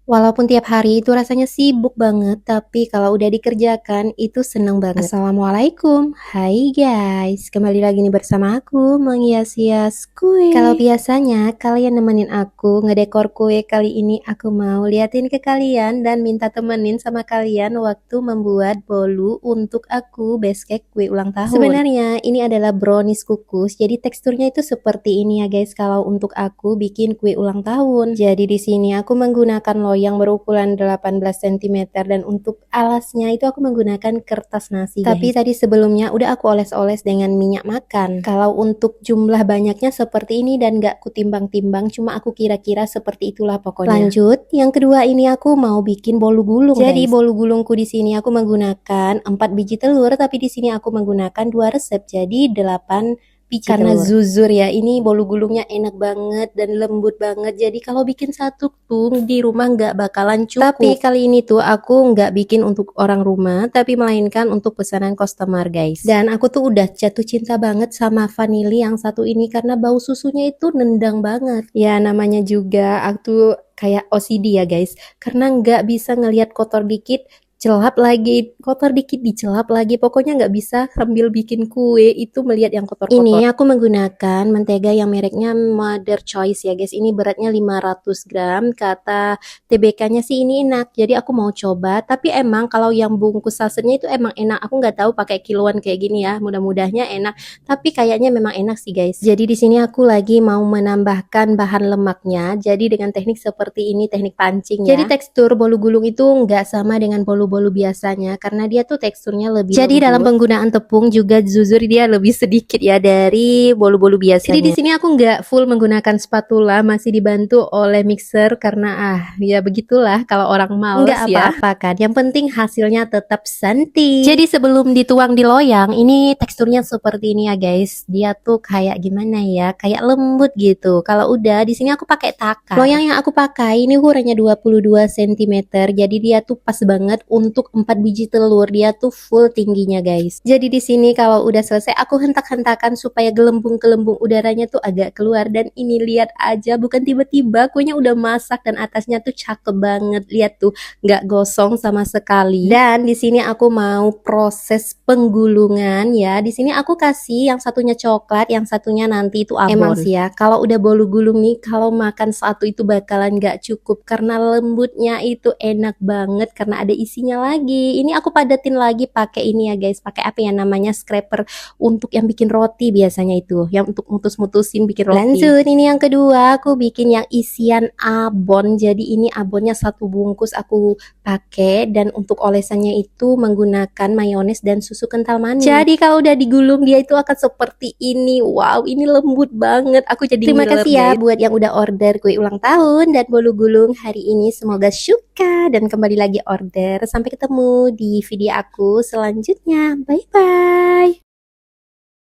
Walaupun tiap hari itu rasanya sibuk banget, tapi kalau udah dikerjakan itu seneng banget. Assalamualaikum, hai guys, kembali lagi nih bersama aku menghias-hias kue. Kalau biasanya kalian nemenin aku ngedekor kue, kali ini aku mau liatin ke kalian dan minta temenin sama kalian waktu membuat bolu untuk aku base cake kue ulang tahun. Sebenarnya ini adalah brownies kukus, jadi teksturnya itu seperti ini ya guys. Kalau untuk aku bikin kue ulang tahun, jadi di sini aku menggunakan loyang berukuran 18 cm dan untuk alasnya itu aku menggunakan kertas nasi guys. Tapi tadi sebelumnya udah aku oles-oles dengan minyak makan. Kalau untuk jumlah banyaknya seperti ini dan gak kutimbang-timbang, cuma aku kira-kira seperti itulah pokoknya. Lanjut, yang kedua ini aku mau bikin bolu gulung. Jadi bolu gulungku di sini aku menggunakan 4 biji telur, tapi di sini aku menggunakan 2 resep, jadi 8 biji karena telur. Zuzur ya, ini bolu gulungnya enak banget dan lembut banget, jadi kalau bikin satu tuh di rumah nggak bakalan cukup. Tapi kali ini tuh aku nggak bikin untuk orang rumah, tapi melainkan untuk pesanan customer guys. Dan aku tuh udah jatuh cinta banget sama vanili yang satu ini karena bau susunya itu nendang banget. Ya namanya juga aku kayak OCD ya guys, karena nggak bisa ngelihat kotor dikit celap lagi, kotor dikit dicelap lagi, pokoknya nggak bisa sambil bikin kue itu melihat yang kotor-kotor. Ini aku menggunakan mentega yang mereknya Mother Choice ya guys, ini beratnya 500 gram, kata TBK-nya sih ini enak, jadi aku mau coba, tapi emang kalau yang bungkus sasetnya itu emang enak, aku nggak tahu pakai kiloan kayak gini ya, mudah-mudahnya enak, tapi kayaknya memang enak sih guys. Jadi di sini aku lagi mau menambahkan bahan lemaknya, jadi dengan teknik seperti ini, teknik pancing ya. Jadi tekstur bolu gulung itu nggak sama dengan bolu-bolu biasanya karena dia tuh teksturnya lebih lembut. Jadi dalam penggunaan tepung juga jujur dia lebih sedikit ya dari bolu-bolu biasanya. Jadi di sini aku nggak full menggunakan spatula, masih dibantu oleh mixer karena ya begitulah kalau orang males nggak ya. Apa-apa kan, yang penting hasilnya tetap santai. Jadi sebelum dituang di loyang, ini teksturnya seperti ini ya guys. Dia tuh kayak gimana ya, kayak lembut gitu. Kalau udah di sini aku pakai takar. Loyang yang aku pakai ini ukurannya 22 cm, jadi dia tuh pas banget untuk 4 biji telur, dia tuh full tingginya guys. Jadi di sini kalau udah selesai aku hentak-hentakan supaya gelembung-gelembung udaranya tuh agak keluar, dan ini lihat aja, bukan tiba-tiba kuenya udah masak dan atasnya tuh cakep banget. Lihat tuh nggak gosong sama sekali. Dan di sini aku mau proses penggulungan ya. Di sini aku kasih yang satunya coklat, yang satunya nanti itu abon. Emang sih ya, kalau udah bolu gulung nih, kalau makan satu itu bakalan nggak cukup karena lembutnya itu enak banget karena ada isinya lagi. Ini aku padatin lagi pakai ini ya guys, pakai apa ya namanya, scraper untuk yang bikin roti biasanya itu, yang untuk mutus-mutusin bikin roti. Lanjut, ini yang kedua aku bikin yang isian abon. Jadi ini abonnya satu bungkus aku pakai, dan untuk olesannya itu menggunakan mayones dan susu kental manis. Jadi kalau udah digulung dia itu akan seperti ini. Wow, ini lembut banget. Aku jadi terima kasih ya buat yang udah order kue ulang tahun dan bolu gulung hari ini. Semoga suka dan kembali lagi order. Sampai ketemu di video aku selanjutnya. Bye bye.